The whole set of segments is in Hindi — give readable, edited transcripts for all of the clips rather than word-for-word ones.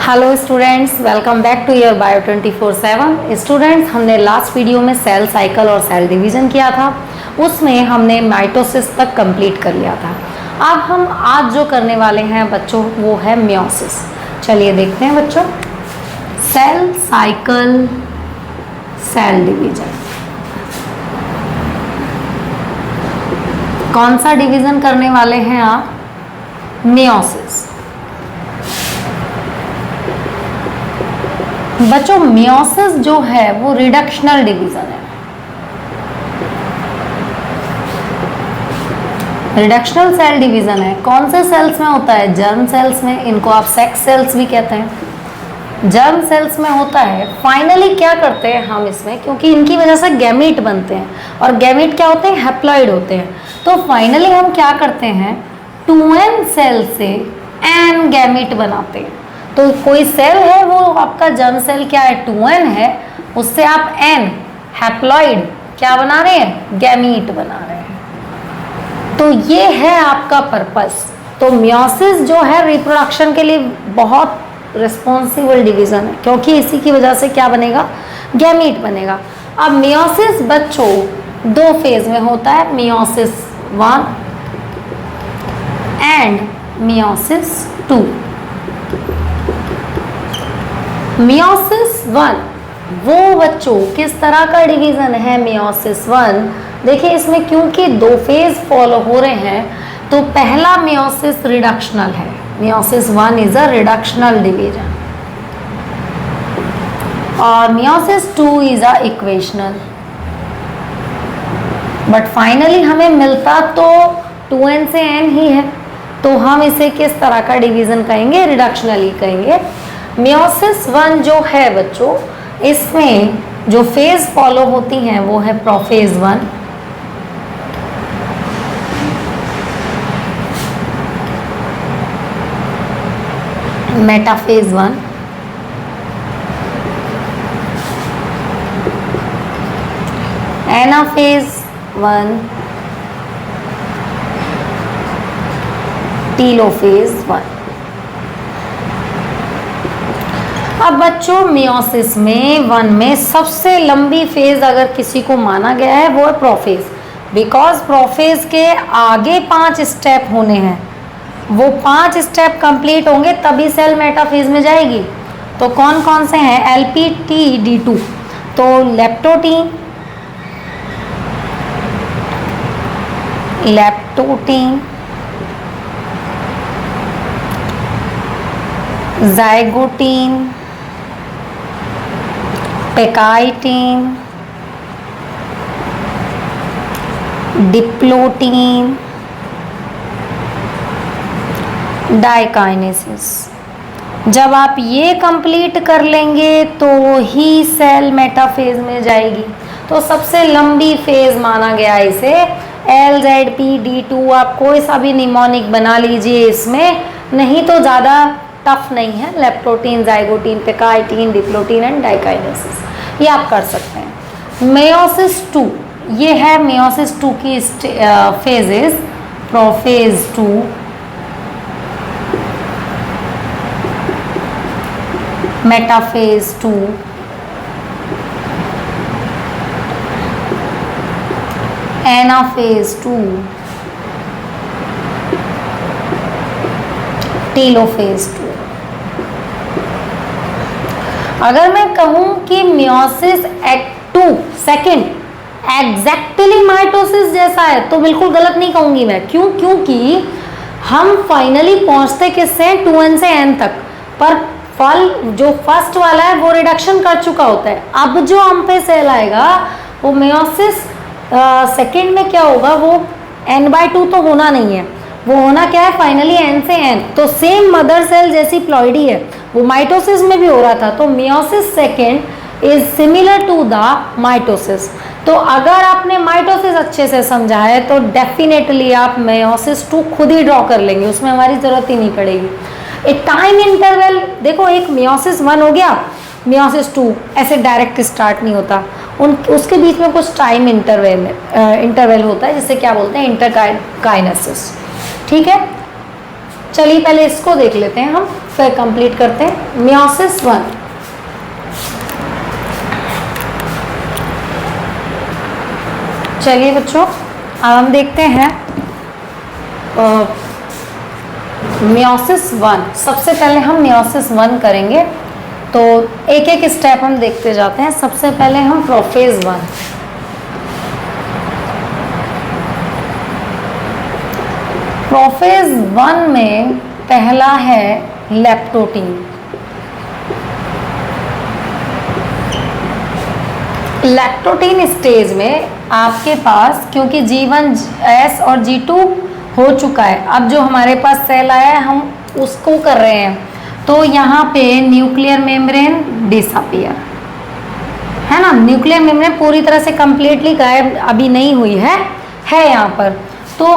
Hello students, welcome back to your bio 24/7। Students, हमने लास्ट वीडियो में सेल साइकिल और सेल डिवीज़न किया था। उसमें हमने माइटोसिस तक कंप्लीट कर लिया था। अब हम आज जो करने वाले हैं बच्चों वो है मियोसिस। चलिए देखते हैं बच्चों, सेल साइकिल, सेल डिवीज़न। कौन सा डिवीज़न करने वाले हैं आप? मियोसिस। बच्चों मियोसिस जो है वो रिडक्शनल डिवीजन है। रिडक्शनल सेल डिवीजन है। कौन से सेल्स में होता है? जर्म सेल्स में। इनको आप सेक्स सेल्स भी कहते हैं। जर्म सेल्स में होता है। फाइनली क्या करते हैं हम इसमें, क्योंकि इनकी वजह से गैमीट बनते हैं और गैमीट क्या होते हैं? हैप्लॉइड होते हैं। तो फाइनली हम क्या करते हैं? 2n सेल से n गैमीट बनाते हैं। तो कोई सेल है वो आपका जर्म सेल क्या है? 2n है। उससे आप n हैप्लॉइड क्या बना रहे हैं? गैमीट बना रहे हैं। तो ये है आपका पर्पस। तो मियोसिस जो है रिप्रोडक्शन के लिए बहुत रिस्पॉन्सिबल डिवीजन है, क्योंकि इसी की वजह से क्या बनेगा? गैमीट बनेगा। अब मियोसिस बच्चों दो फेज में होता है, मियोसिस 1 एंड मियोसिस 2। मियोसिस 1 वो बच्चों किस तरह का डिवीजन है? मियोसिस 1 देखिए, इसमें क्योंकि दो फेज फॉलो हो रहे हैं तो पहला मियोसिस रिडक्शनल है। Meiosis 1 is a reductional division और meiosis 2 is a equational. But finally हमें मिलता तो 2n से n ही है, तो हम इसे किस तरह का डिवीजन कहेंगे? रिडक्शनल ही कहेंगे। मियोसिस 1 जो है बच्चों, इसमें जो फेज फॉलो होती हैं वो है प्रोफेज 1, मेटाफेज 1, एनाफेज 1, टीलोफेज 1। अब बच्चों मियोसिस में 1 में सबसे लंबी फेज अगर किसी को माना गया है वो है प्रोफेज। बिकॉज प्रोफेज के आगे 5 स्टेप होने हैं, वो 5 स्टेप कंप्लीट होंगे तभी सेल मेटाफेज में जाएगी। तो कौन कौन से हैं? LPTD2। तो leptotene, zygotene, pachytene, diplotene, diakinesis. जब आप ये कंप्लीट कर लेंगे तो ही सेल मेटाफेज में जाएगी। तो सबसे लंबी फेज माना गया इसे LZPD2। आप कोई सा भी निमोनिक बना लीजिए इसमें, नहीं तो ज़्यादा टफ नहीं है। Leptotene, zygotene, pachytene, diplotene and diakinesis, ये आप कर सकते हैं। मियोसिस 2 ये है मियोसिस 2 की phases. Prophase 2, metaphase 2, anaphase 2, telophase 2। अगर मैं कहूं कि मियोसिस 2 सेकेंड एग्जैक्टली माइटोसिस जैसा है तो बिल्कुल गलत नहीं कहूंगी मैं। क्यों? क्योंकि हम फाइनली पहुंचते किससे? 2n से n तक। पर फल जो फर्स्ट वाला है वो रिडक्शन कर चुका होता है। अब जो हम पे सेल आएगा वो मियोसिस सेकेंड में क्या होगा? वो n/2 तो होना नहीं है, वो होना क्या है? फाइनली n से n। तो सेम मदर सेल जैसी प्लॉइडी है, वो माइटोसिस में भी हो रहा था। तो meiosis second is similar to the mitosis. तो अगर आपने माइटोसिस अच्छे से समझा है तो डेफिनेटली आप मियोसिस 2 खुद ही ड्रॉ कर लेंगे, उसमें हमारी जरूरत ही नहीं पड़ेगी। एक टाइम इंटरवल देखो, एक मियोसिस 1 हो गया, मियोसिस 2 ऐसे डायरेक्ट स्टार्ट नहीं होता, उसके बीच में कुछ टाइम इंटरवल होता है, जिसे क्या बोलते हैं? इंटरकाइनेसिस। ठीक है, चलिए पहले इसको देख लेते हैं हम। फिर कंप्लीट करते हैं मियोसिस 1। चलिए बच्चों, अब हम देखते हैं मियोसिस 1। सबसे पहले हम मियोसिस 1 करेंगे, तो एक एक स्टेप हम देखते जाते हैं। सबसे पहले हम प्रोफेज 1। प्रोफेज 1 में पहला है लेप्टोटीन। लैक्टोटीन स्टेज में आपके पास, क्योंकि G1S और G2 हो चुका है, अब जो हमारे पास सेल आया है हम उसको कर रहे हैं, तो यहाँ पे न्यूक्लियर मेम्ब्रेन डिसअपियर है ना। न्यूक्लियर मेम्ब्रेन पूरी तरह से कंप्लीटली गायब अभी नहीं हुई है यहाँ पर। तो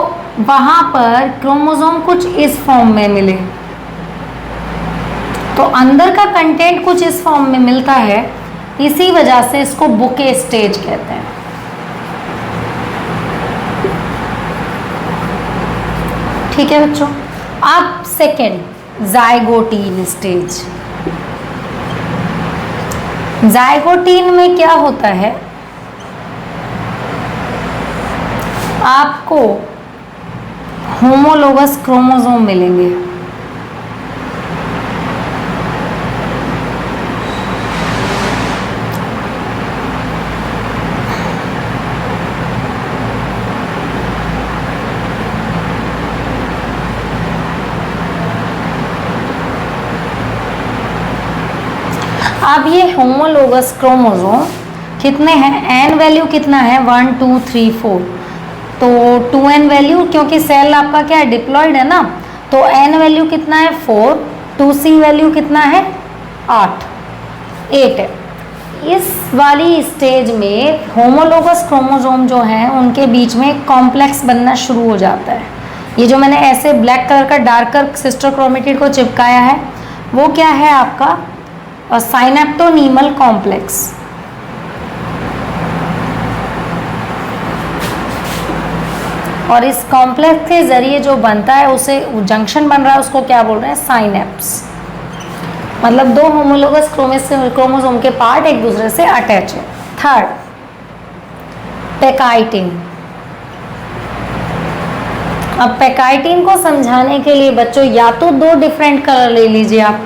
वहाँ पर क्रोमोसोम कुछ इस फॉर्म में मिले, तो अंदर का कंटेंट कुछ इस फॉर्म में मिलता है, इसी वजह से इसको बुके स्टेज कहते हैं। ठीक है बच्चों। अब सेकेंड जाइगोटीन स्टेज। जाइगोटीन में क्या होता है, आपको होमोलोगस क्रोमोसोम मिलेंगे। अब ये होमोलोगस क्रोमोसोम कितने हैं, एन वैल्यू कितना है 1 2 3 4, तो 2n वैल्यू, क्योंकि सेल आपका क्या है डिप्लॉयड है ना, तो n वैल्यू कितना है 4, 2c वैल्यू कितना है 8 है। इस वाली स्टेज में होमोलोगस क्रोमोसोम जो हैं उनके बीच में एक कॉम्प्लेक्स बनना शुरू हो जाता है। ये जो मैंने ऐसे ब्लैक कलर का डार्कर सिस्टर क्रोमेटिड को चिपकाया है वो क्या है आपका साइनेप्टोनीमल कॉम्प्लेक्स। और इस कॉम्प्लेक्स के जरिए जो बनता है, उसे जंक्शन बन रहा है, उसको क्या बोल रहे हैं साइनेप्स। मतलब दो होमोलोगस क्रोमोसोम के पार्ट एक दूसरे से अटैच है। थर्ड पेकाइटिन। अब पेकाइटिन को समझाने के लिए बच्चों या तो दो डिफरेंट कलर ले लीजिए आप,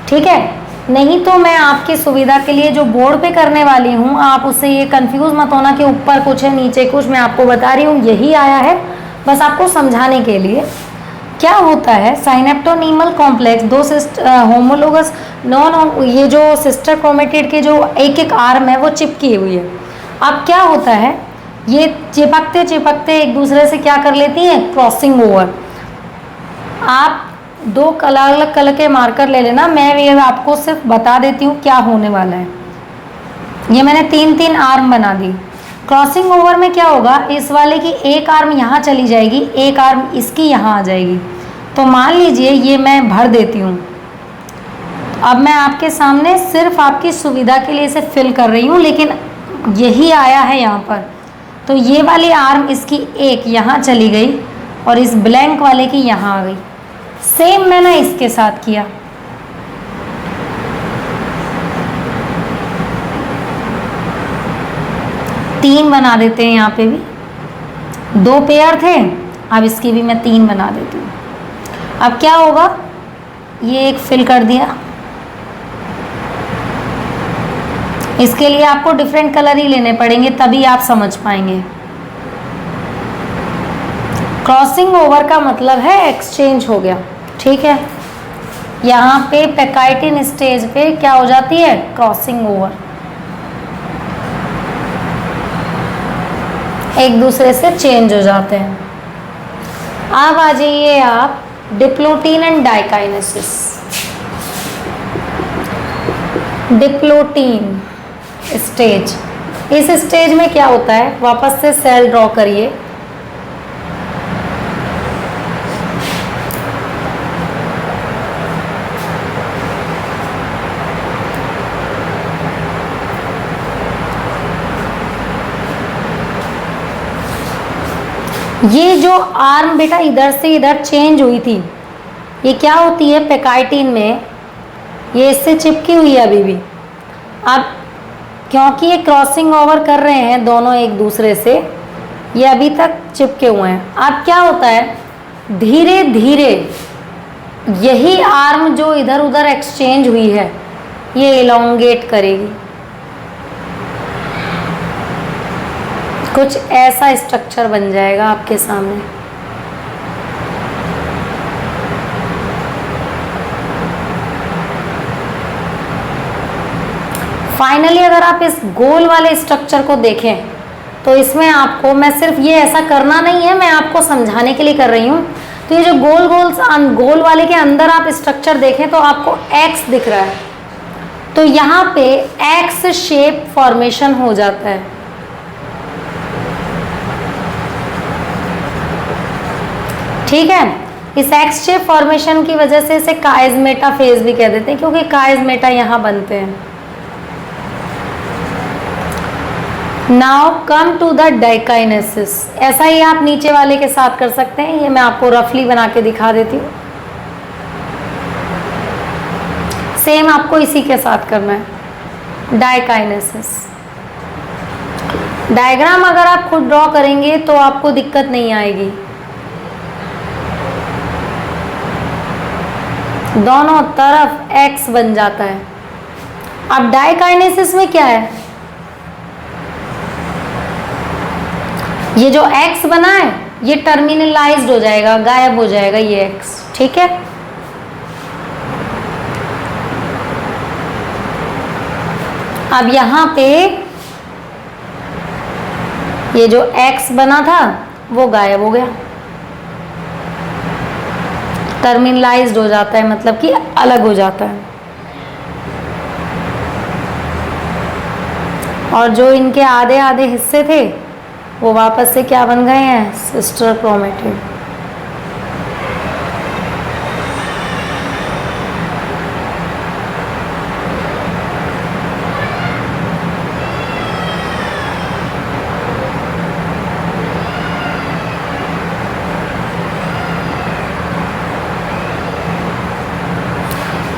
ठीक है, नहीं तो मैं आपकी सुविधा के लिए जो बोर्ड पे करने वाली हूँ, आप उससे ये कंफ्यूज मत होना कि ऊपर कुछ है नीचे कुछ, मैं आपको बता रही हूँ यही आया है, बस आपको समझाने के लिए। क्या होता है साइनेप्टोनीमल कॉम्प्लेक्स, दो होमोलोगस नॉन, ये जो सिस्टर क्रोमेटिड के जो एक एक आर्म है वो चिपकी हुई है। अब क्या होता है, ये चिपकते चिपकते एक दूसरे से क्या कर लेती हैं, क्रॉसिंग ओवर। आप दो अलग अलग कलर के मार्कर ले लेना, मैं ये आपको सिर्फ बता देती हूँ क्या होने वाला है। ये मैंने 3-3 आर्म बना दी। क्रॉसिंग ओवर में क्या होगा, इस वाले की एक आर्म यहाँ चली जाएगी, एक आर्म इसकी यहाँ आ जाएगी। तो मान लीजिए ये मैं भर देती हूँ। अब मैं आपके सामने सिर्फ आपकी सुविधा के लिए इसे फिल कर रही हूँ, लेकिन यही आया है यहाँ पर। तो ये वाली आर्म इसकी एक यहाँ चली गई और इस ब्लैंक वाले की यहाँ आ गई। सेम मैंने इसके साथ किया। तीन बना देते हैं, यहाँ पे भी 2 पेयर थे, अब इसकी भी मैं 3 बना देती हूँ। अब क्या होगा, ये एक फिल कर दिया। इसके लिए आपको डिफरेंट कलर ही लेने पड़ेंगे, तभी आप समझ पाएंगे। क्रॉसिंग ओवर का मतलब है एक्सचेंज हो गया, ठीक है। यहाँ पे पेकाइटिन स्टेज पे क्या हो जाती है, क्रॉसिंग ओवर, एक दूसरे से चेंज हो जाते हैं। अब आ जाइए आप diplotene and diakinesis. Diplotene stage, इस स्टेज में क्या होता है, वापस से सेल ड्रॉ करिए। ये जो आर्म बेटा इधर से इधर चेंज हुई थी, ये क्या होती है पेकाइटिन में, ये इससे चिपकी हुई है अभी भी। अब क्योंकि ये क्रॉसिंग ओवर कर रहे हैं दोनों एक दूसरे से, ये अभी तक चिपके हुए हैं। अब क्या होता है धीरे धीरे यही आर्म जो इधर उधर एक्सचेंज हुई है ये इलोंगेट करेगी, कुछ ऐसा स्ट्रक्चर बन जाएगा आपके सामने। फाइनली अगर आप इस गोल वाले स्ट्रक्चर को देखें तो इसमें आपको, मैं सिर्फ ये ऐसा करना नहीं है, मैं आपको समझाने के लिए कर रही हूँ। तो ये जो गोल वाले के अंदर आप स्ट्रक्चर देखें तो आपको एक्स दिख रहा है, तो यहाँ पे एक्स शेप फॉर्मेशन हो जाता है। ठीक है, इस एक्स शेप फॉर्मेशन की वजह से इसे काइजमेटा फेज भी कह देते हैं, क्योंकि काइजमेटा यहाँ बनते हैं। Now come to the diakinesis. ऐसा ही आप नीचे वाले के साथ कर सकते हैं, ये मैं आपको रफली बना के दिखा देती हूँ। सेम आपको इसी के साथ करना है, डाइकाइनेसिस। डायग्राम अगर आप खुद ड्रॉ करेंगे तो आपको दिक्कत नहीं आएगी। दोनों तरफ एक्स बन जाता है। अब डाइकाइनेसिस में क्या है, ये जो x बना है ये टर्मिनलाइज्ड हो जाएगा, गायब हो जाएगा ये x। ठीक है, अब यहां पे ये जो x बना था वो गायब हो गया, टर्मिनलाइज्ड हो जाता है, मतलब कि अलग हो जाता है। और जो इनके आधे आधे हिस्से थे वो वापस से क्या बन गए हैं, सिस्टर क्रोमेटिड।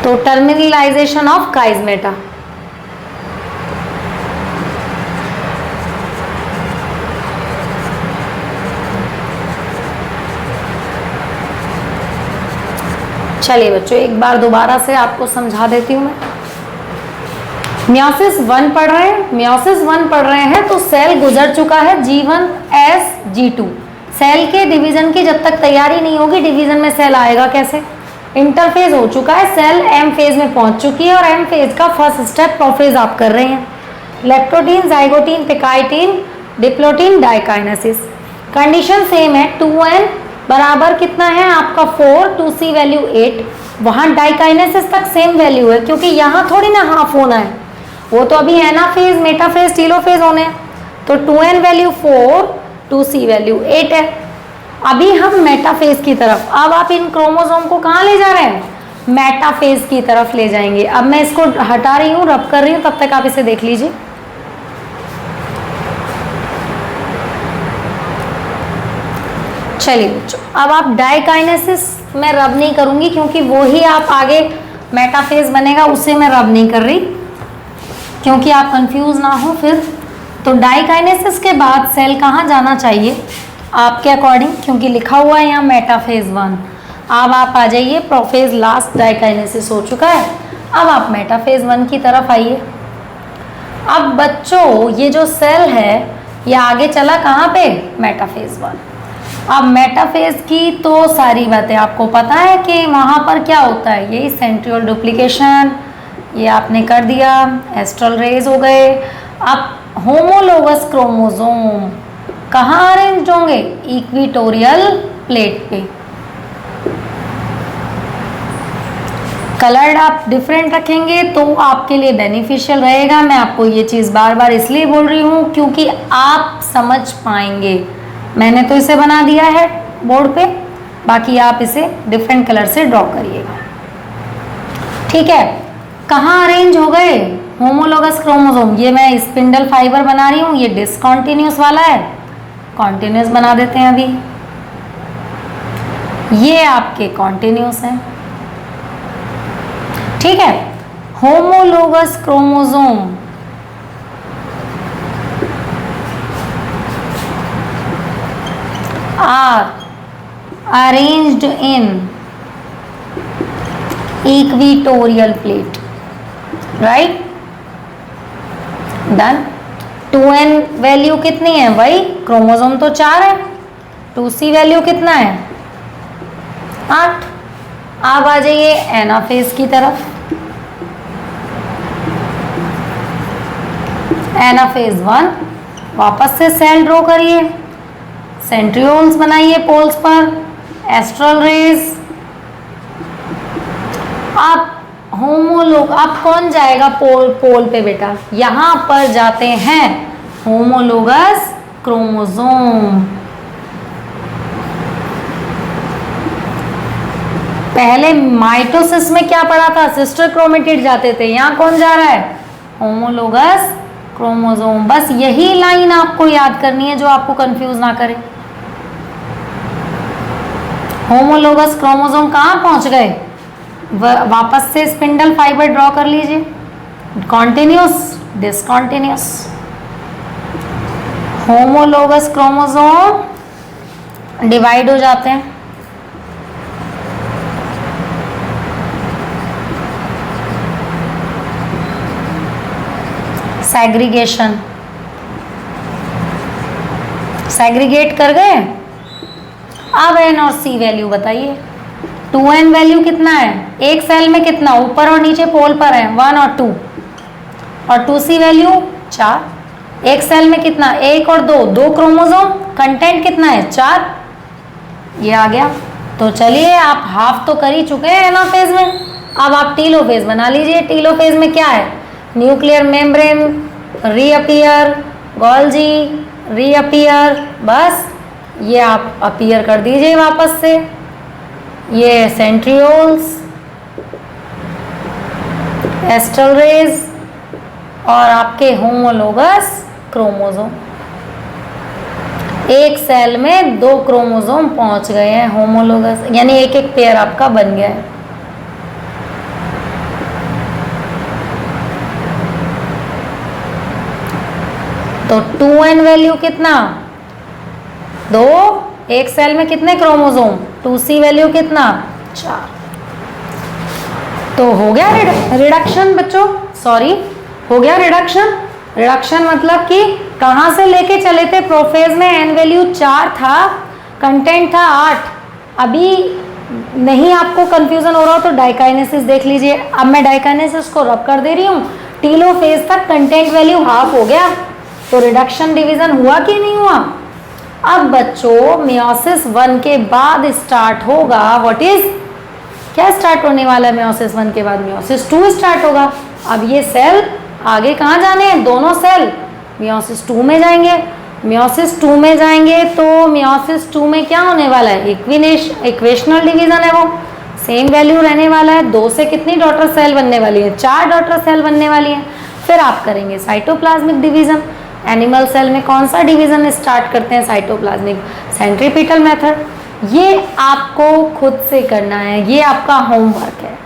तो टर्मिनलाइजेशन ऑफ काइजमेटा। चलिए बच्चों, एक बार दोबारा से आपको समझा देती हूँ मैं। मियोसिस 1 पढ़ रहे हैं, मियोसिस 1 पढ़ रहे हैं तो सेल गुजर चुका है G1 S G2। सेल के डिवीजन की जब तक तैयारी नहीं होगी, डिवीजन में सेल आएगा कैसे। इंटरफेज हो चुका है, सेल एम फेज में पहुंच चुकी है और एम फेज का फर्स्ट स्टेप प्रोफेज आप कर रहे हैं। Leptotene, zygotene, pachytene, diplotene, diakinesis. Condition same है, 2n बराबर कितना है आपका 4, 2c वैल्यू 8। वहाँ डाइकाइनेसिस तक सेम वैल्यू है, क्योंकि यहाँ थोड़ी ना हाफ होना है, वो तो अभी एनाफेज, मेटाफेज, टीलोफेज होने हैं। तो 2n वैल्यू 4, 2c वैल्यू 8 है। अभी हम मेटाफेज की तरफ, अब आप इन क्रोमोसोम को कहाँ ले जा रहे हैं, मेटाफेज की तरफ ले जाएंगे। अब मैं इसको हटा रही हूँ, रब कर रही हूँ, तब तक आप इसे देख लीजिए। चलिए बच्चों, अब आप डाइकाइनेसिस में रब नहीं करूंगी, क्योंकि वो ही आप आगे मेटाफेज बनेगा, उसे मैं रब नहीं कर रही, क्योंकि आप कंफ्यूज ना हो फिर। तो डाइकाइनेसिस के बाद सेल कहाँ जाना चाहिए आपके अकॉर्डिंग, क्योंकि लिखा हुआ है यहाँ मेटाफेज 1। अब आप आ जाइए प्रोफेज, लास्ट डाइकाइनेसिस हो चुका है, अब आप मेटाफेज 1 की तरफ आइए। अब बच्चों ये जो सेल है ये आगे चला कहाँ पे, मेटाफेज 1। अब मेटाफेज की तो सारी बातें आपको पता है कि वहाँ पर क्या होता है, यही सेंट्रियोल डुप्लीकेशन, ये आपने कर दिया, एस्ट्रल रेज हो गए। अब होमोलोगस क्रोमोसोम कहाँ अरेंज होंगे, इक्विटोरियल प्लेट पे। कलर्ड आप डिफरेंट रखेंगे तो आपके लिए बेनिफिशियल रहेगा। मैं आपको ये चीज़ बार बार इसलिए बोल रही हूँ क्योंकि आप समझ पाएंगे। मैंने तो इसे बना दिया है बोर्ड पे, बाकी आप इसे डिफरेंट कलर से ड्रॉ करिएगा। ठीक है, कहाँ अरेंज हो गए होमोलोगस क्रोमोसोम, ये मैं स्पिंडल फाइबर बना रही हूँ, ये डिसकॉन्टिन्यूस वाला है, कॉन्टिन्यूस बना देते हैं अभी। ये आपके कॉन्टिन्यूस हैं। ठीक है, homologous chromosome are arranged in equatorial plate, right, done. 2n value कितनी है, वही क्रोमोसोम तो 4 है, 2c वैल्यू कितना है 8। अब आ जाइए एनाफेज की तरफ। एनाफेज 1, वापस से सेल ड्रॉ करिए, सेंट्रियोल्स बनाइए पोल्स पर, एस्ट्रल रेज। आप होमोलोग, अब कौन जाएगा पोल पे बेटा, यहां पर जाते हैं होमोलोगस क्रोमोसोम। पहले माइटोसिस में क्या पढ़ा था, सिस्टर क्रोमेटिड जाते थे, यहां कौन जा रहा है, होमोलोगस क्रोमोसोम। बस यही लाइन आपको याद करनी है जो आपको कंफ्यूज ना करे। होमोलोगस क्रोमोसोम कहां पहुंच गए, वापस से स्पिंडल फाइबर ड्रॉ कर लीजिए, continuous discontinuous. Homologous chromosome divide हो जाते हैं, सेग्रीगेशन, सेग्रीगेट कर गए। अब n और c वैल्यू बताइए। 2n वैल्यू कितना है, एक सेल में कितना, ऊपर और नीचे पोल पर है 1 और 2, और 2c वैल्यू 4। एक सेल में कितना, 1 और 2, 2 क्रोमोसोम, कंटेंट कितना है 4, ये आ गया। तो चलिए आप हाफ तो कर ही चुके हैं एनाफेज में, अब आप टीलोफेज बना लीजिए। टीलोफेज में क्या है, nuclear membrane reappear, Golgi reappear, बस ये आप अपीयर कर दीजिए वापस से। ये सेंट्रियोल्स, एस्ट्रल रेज और आपके होमोलोगस क्रोमोसोम। एक सेल में 2 क्रोमोसोम पहुंच गए हैं होमोलोगस, यानी एक एक पेयर आपका बन गया है। तो 2n वैल्यू कितना, 2, एक सेल में कितने क्रोमोसोम, 2c वैल्यू कितना 4। तो हो गया रिडक्शन बच्चों, सॉरी हो गया रिडक्शन। रिडक्शन मतलब कि कहां से लेके चले थे, प्रोफेज में n वैल्यू 4 था, कंटेंट था 8। अभी नहीं आपको कंफ्यूजन हो रहा हो तो डाइकाइनेसिस देख लीजिए। अब मैं डाइकाइनेसिस को रब कर दे रही हूँ, टीलोफेज तक कंटेंट वैल्यू हाफ हो गया, तो रिडक्शन डिवीजन हुआ कि नहीं हुआ। अब बच्चों मियोसिस 1 के बाद स्टार्ट होगा, व्हाट इज, क्या स्टार्ट होने वाला है मियोसिस 1 के बाद, मियोसिस 2 स्टार्ट होगा। अब ये सेल आगे कहाँ जाने हैं, दोनों सेल मियोसिस 2 में जाएंगे। मियोसिस 2 में जाएंगे तो मियोसिस 2 में क्या होने वाला है, इक्वेशनल डिवीजन है, वो सेम वैल्यू रहने वाला है। 2 से कितनी डॉटर सेल बनने वाली है, 4 डॉटर सेल बनने वाली है। फिर आप करेंगे साइटोप्लाज्मिक डिवीजन। एनिमल सेल में कौन सा डिवीजन स्टार्ट करते हैं, साइटोप्लाज्मिक, सेंट्रीपिटल मेथड। ये आपको खुद से करना है, ये आपका होमवर्क है।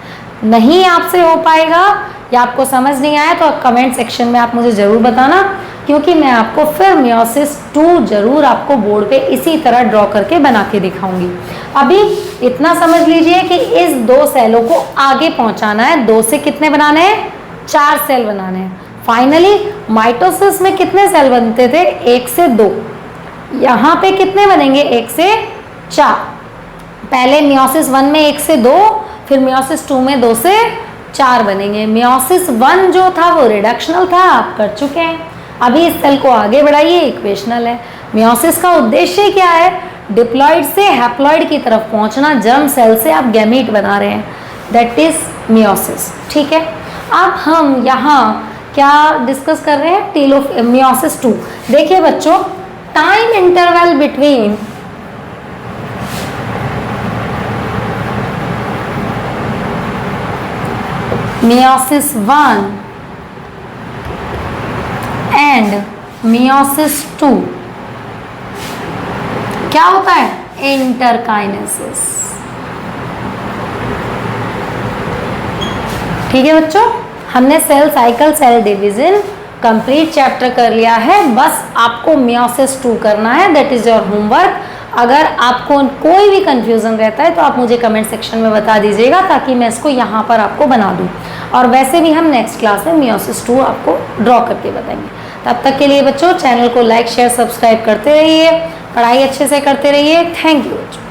नहीं आपसे हो पाएगा या आपको समझ नहीं आया तो कमेंट सेक्शन में आप मुझे ज़रूर बताना, क्योंकि मैं आपको फिर मियोसिस 2 जरूर आपको बोर्ड पे इसी तरह ड्रॉ करके बना के दिखाऊंगी। अभी इतना समझ लीजिए कि इस 2 सेलों को आगे पहुंचाना है। 2 से कितने बनाने हैं, 4 सेल बनाने हैं। फाइनली माइटोसिस में कितने सेल बनते थे, 1 से 2। यहाँ पे कितने बनेंगे, 1 से 4। पहले मियोसिस 1 में 1 से 2, फिर मियोसिस 2 में 2 से 4 बनेंगे। मियोसिस 1 जो था वो रिडक्शनल था, आप कर चुके हैं। अभी इस सेल को आगे बढ़ाइए, इक्वेशनल है। मियोसिस का उद्देश्य क्या है, डिप्लॉइड से हैप्लॉइड की तरफ पहुंचना। जर्म सेल से आप गैमीट बना रहे हैं, दैट इज मियोसिस। ठीक है, अब हम यहाँ क्या डिस्कस कर रहे हैं, मियोसिस 2। देखिए बच्चों, time interval between meiosis 1 and meiosis 2 क्या होता है, इंटरकाइनेसिस। ठीक है बच्चों, हमने cell cycle, cell division complete chapter कर लिया है। बस आपको मियोसिस 2 करना है, दैट इज योर होमवर्क। अगर आपको कोई भी कंफ्यूजन रहता है तो आप मुझे कमेंट सेक्शन में बता दीजिएगा, ताकि मैं इसको यहाँ पर आपको बना दूँ। और वैसे भी हम नेक्स्ट क्लास में मियोसिस 2 आपको ड्रॉ करके बताएंगे। तब तक के लिए बच्चों चैनल को लाइक, शेयर, सब्सक्राइब करते रहिए, पढ़ाई अच्छे से करते रहिए। थैंक यू बच्चों।